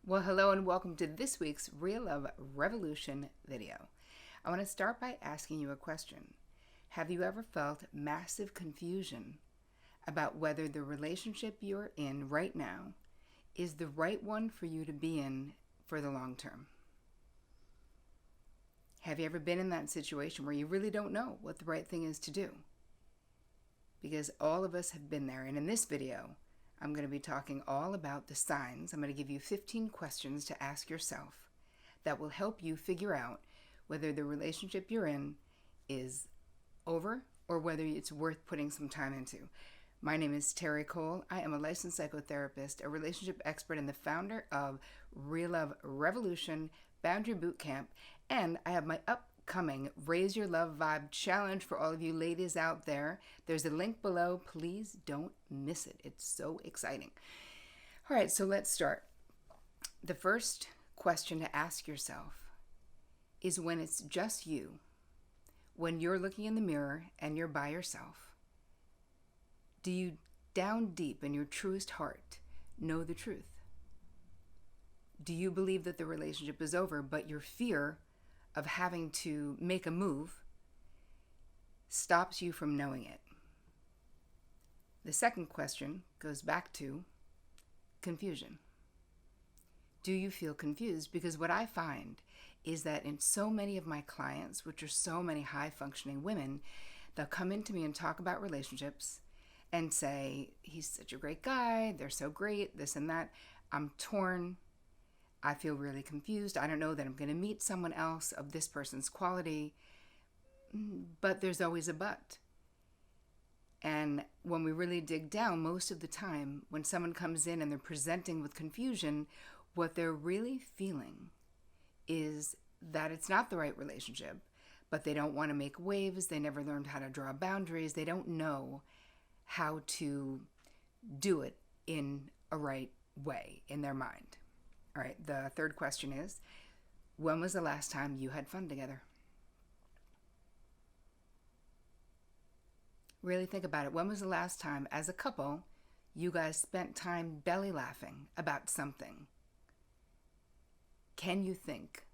Well, hello and welcome to this week's Real Love Revolution video. I want to start by asking you a question. Have you ever felt massive confusion about whether the relationship you're in right now is the right one for you to be in for the long term? Have you ever been in that situation where you really don't know what the right thing is to do? Because all of us have been there, and in this video, I'm going to be talking all about the signs. I'm going to give you 15 questions to ask yourself that will help you figure out whether the relationship you're in is over or whether it's worth putting some time into. My name is Terri Cole. I am a licensed psychotherapist, a relationship expert, and the founder of Real Love Revolution Boundary Boot Camp, and I have my upcoming Raise Your Love Vibe Challenge for all of you ladies out there. There's a link below. Please don't miss it. It's so exciting. All right, so let's start. The first question to ask yourself is when it's just you, when you're looking in the mirror and you're by yourself, do you down deep in your truest heart know the truth? Do you believe that the relationship is over, but your fear of having to make a move stops you from knowing it? The second question goes back to confusion. Do you feel confused? Because what I find is that in so many of my clients, which are so many high-functioning women, they'll come into me and talk about relationships and say, he's such a great guy, they're so great, this and that. I'm torn. I feel really confused. I don't know that I'm going to meet someone else of this person's quality, but there's always a but. And when we really dig down, most of the time, when someone comes in and they're presenting with confusion, what they're really feeling is that it's not the right relationship, but they don't want to make waves. They never learned how to draw boundaries. They don't know how to do it in a right way in their mind. All right, the third question is, when was the last time you had fun together? Really think about it. When was the last time, as a couple, you guys spent time belly laughing about something? Can you think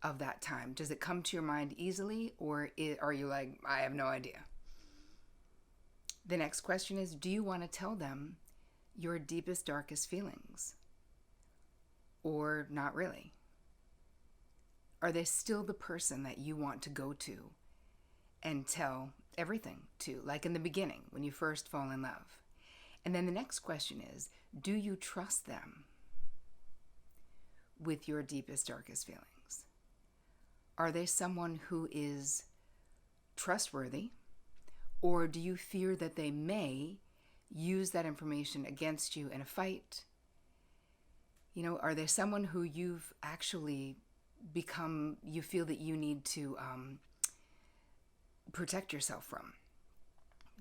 of that time? Does it come to your mind easily, or are you like, I have no idea? The next question is, do you want to tell them your deepest, darkest feelings? Or not really? Are they still the person that you want to go to and tell everything to, like in the beginning when you first fall in love? And then the next question is, do you trust them with your deepest, darkest feelings? Are they someone who is trustworthy, or do you fear that they may use that information against you in a fight? You know, are they someone who you've actually become, you feel that you need to protect yourself from?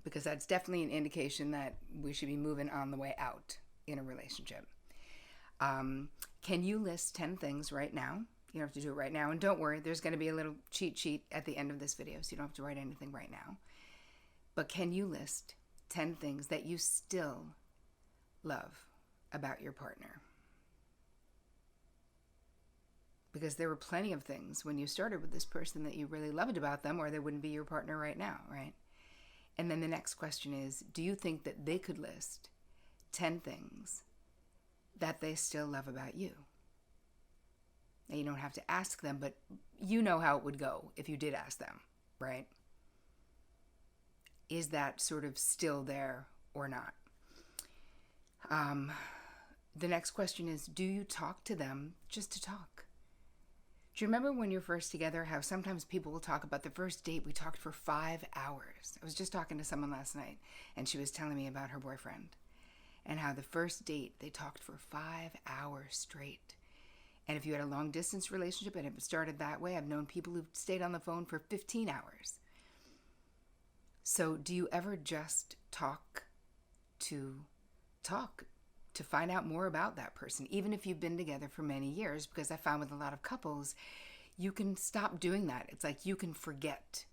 Because that's definitely an indication that we should be moving on the way out in a relationship. Can you list 10 things right now? You don't have to do it right now. And don't worry, there's going to be a little cheat sheet at the end of this video, so you don't have to write anything right now. But can you list 10 things that you still love about your partner? Because there were plenty of things when you started with this person that you really loved about them, or they wouldn't be your partner right now, right? And then the next question is, do you think that they could list 10 things that they still love about you? Now, you don't have to ask them, but you know how it would go if you did ask them, right? Is that sort of still there or not? The next question is, do you talk to them just to talk? Do you remember when you're first together, how sometimes people will talk about the first date? We talked for 5 hours. I was just talking to someone last night, and she was telling me about her boyfriend and how the first date, they talked for 5 hours straight. And if you had a long distance relationship and it started that way, I've known people who've stayed on the phone for 15 hours. So do you ever just talk to find out more about that person, even if you've been together for many years? Because I found with a lot of couples, you can stop doing that. It's like you can forget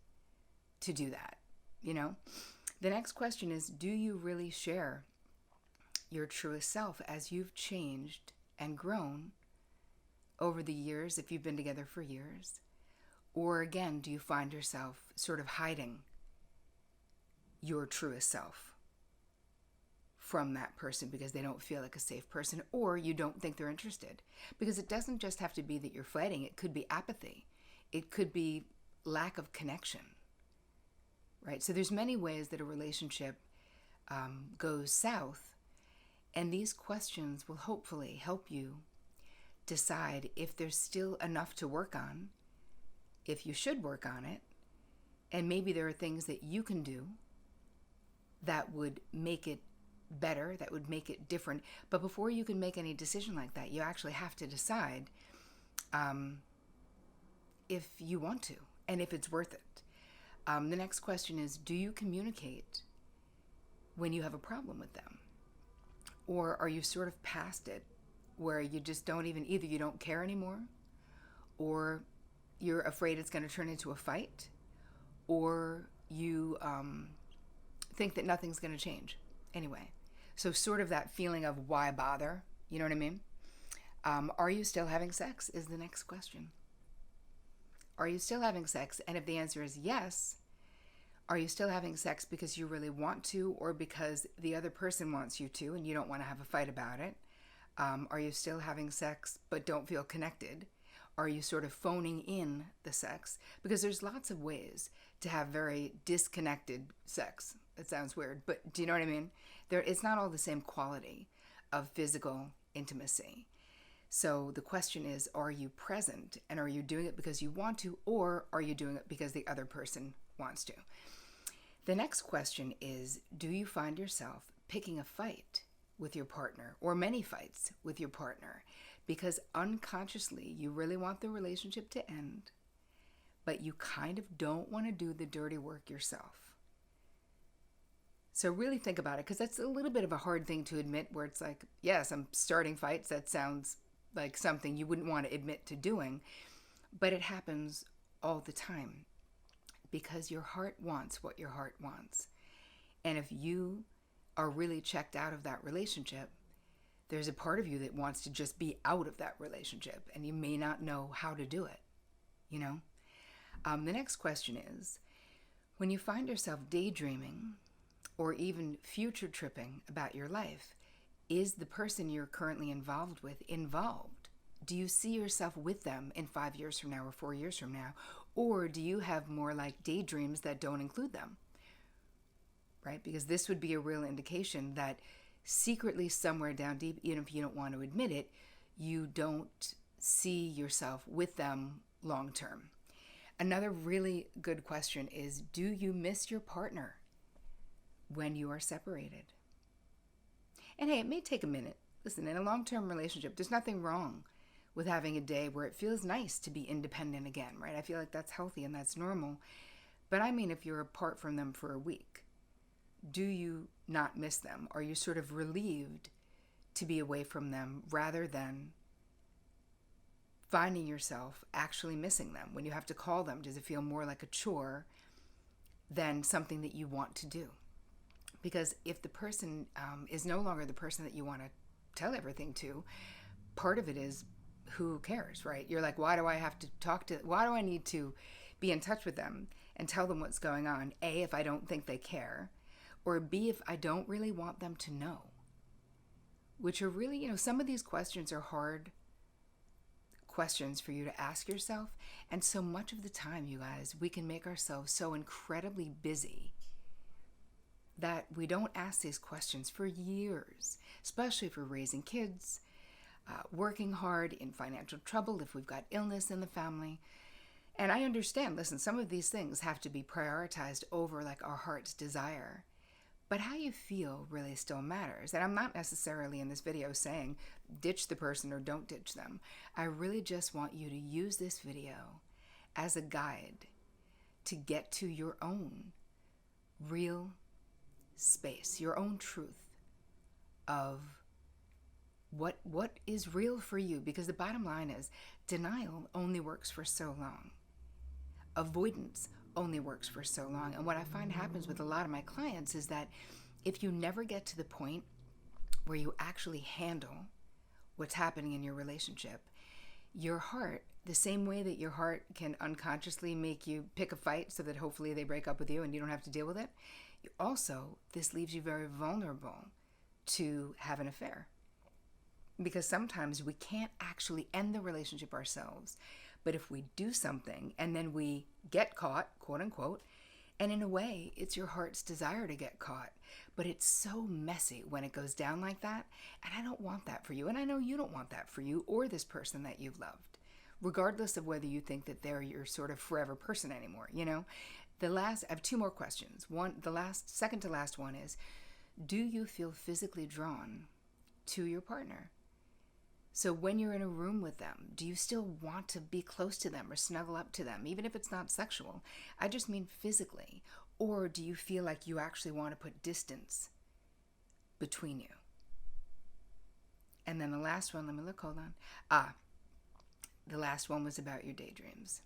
to do that, you know? The next question is, do you really share your truest self as you've changed and grown over the years if you've been together for years? Or again, do you find yourself sort of hiding your truest self from that person because they don't feel like a safe person, or you don't think they're interested? Because it doesn't just have to be that you're fighting. It could be apathy. It could be lack of connection, right? So there's many ways that a relationship goes south, and these questions will hopefully help you decide if there's still enough to work on, if you should work on it, and maybe there are things that you can do that would make it better, that would make it different. But before you can make any decision like that, you actually have to decide if you want to and if it's worth it. The next question is, do you communicate when you have a problem with them? Or are you sort of past it where you just don't even, either you don't care anymore, or you're afraid it's going to turn into a fight, or you think that nothing's going to change anyway? So sort of that feeling of why bother, you know what I mean? Are you still having sex is the next question. Are you still having sex? And if the answer is yes, are you still having sex because you really want to, or because the other person wants you to and you don't want to have a fight about it? Are you still having sex but don't feel connected? Are you sort of phoning in the sex? Because there's lots of ways to have very disconnected sex. It sounds weird, but do you know what I mean? It's not all the same quality of physical intimacy. So the question is, are you present, and are you doing it because you want to, or are you doing it because the other person wants to? The next question is, do you find yourself picking a fight with your partner, or many fights with your partner, because unconsciously you really want the relationship to end, but you kind of don't want to do the dirty work yourself? So really think about it, because that's a little bit of a hard thing to admit, where it's like, yes, I'm starting fights. That sounds like something you wouldn't want to admit to doing, but it happens all the time because your heart wants what your heart wants. And if you are really checked out of that relationship, there's a part of you that wants to just be out of that relationship, and you may not know how to do it, you know? The next question is, when you find yourself daydreaming or even future tripping about your life, is the person you're currently involved with involved? Do you see yourself with them in 5 years from now or 4 years from now? Or do you have more like daydreams that don't include them? Right? Because this would be a real indication that secretly somewhere down deep, even if you don't want to admit it, you don't see yourself with them long term. Another really good question is, do you miss your partner when you are separated? And hey, it may take a minute. Listen, in a long-term relationship, there's nothing wrong with having a day where it feels nice to be independent again, right? I feel like that's healthy and that's normal. But I mean, if you're apart from them for a week, do you not miss them? Are you sort of relieved to be away from them rather than finding yourself actually missing them? When you have to call them, does it feel more like a chore than something that you want to do? Because if the person is no longer the person that you want to tell everything to, part of it is, who cares, right? You're like, why do I need to be in touch with them and tell them what's going on? A, if I don't think they care, or B, if I don't really want them to know. Which are really, some of these questions are hard questions for you to ask yourself. And so much of the time, you guys, we can make ourselves so incredibly busy that we don't ask these questions for years, especially if we're raising kids, working hard, in financial trouble, if we've got illness in the family. And I understand, listen, some of these things have to be prioritized over like our heart's desire. But how you feel really still matters. And I'm not necessarily in this video saying ditch the person or don't ditch them. I really just want you to use this video as a guide to get to your own real space, your own truth of what is real for you. Because the bottom line is, denial only works for so long. Avoidance only works for so long. And what I find happens with a lot of my clients is that if you never get to the point where you actually handle what's happening in your relationship, your heart, the same way that your heart can unconsciously make you pick a fight so that hopefully they break up with you and you don't have to deal with it, also, this leaves you very vulnerable to have an affair. Because sometimes we can't actually end the relationship ourselves. But if we do something and then we get caught, quote unquote, and in a way, it's your heart's desire to get caught. But it's so messy when it goes down like that. And I don't want that for you. And I know you don't want that for you or this person that you've loved, regardless of whether you think that they're your sort of forever person anymore. I have two more questions. Second to last one is, do you feel physically drawn to your partner? So when you're in a room with them, do you still want to be close to them or snuggle up to them, even if it's not sexual? I just mean physically. Or do you feel like you actually want to put distance between you? And then the last one, let me look, hold on. The last one was about your daydreams.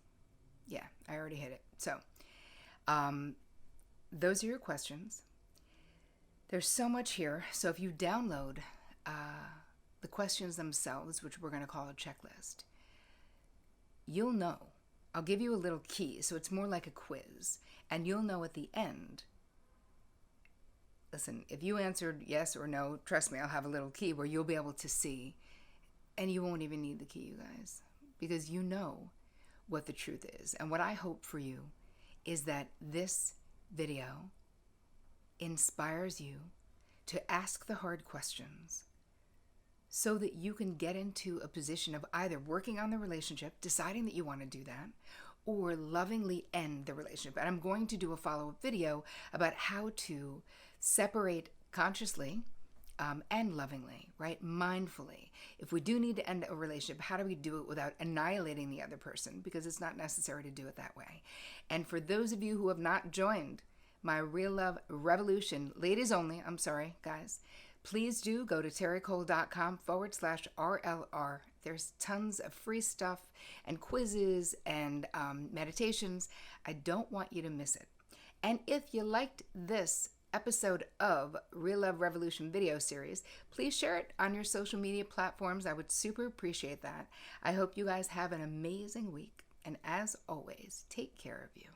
Yeah, I already hit it. So, those are your questions. There's so much here. So if you download the questions themselves, which we're going to call a checklist, you'll know. I'll give you a little key, so it's more like a quiz, and you'll know at the end. Listen, if you answered yes or no, trust me, I'll have a little key where you'll be able to see, and you won't even need the key, you guys, because you know what the truth is. And what I hope for you is that this video inspires you to ask the hard questions so that you can get into a position of either working on the relationship, deciding that you want to do that, or lovingly end the relationship. And I'm going to do a follow-up video about how to separate consciously and lovingly, right? Mindfully. If we do need to end a relationship, how do we do it without annihilating the other person? Because it's not necessary to do it that way. And for those of you who have not joined my Real Love Revolution, ladies only, I'm sorry, guys, please do go to terricole.com/RLR. There's tons of free stuff and quizzes and meditations. I don't want you to miss it. And if you liked this episode of Real Love Revolution video series, please share it on your social media platforms. I would super appreciate that. I hope you guys have an amazing week. And as always, take care of you.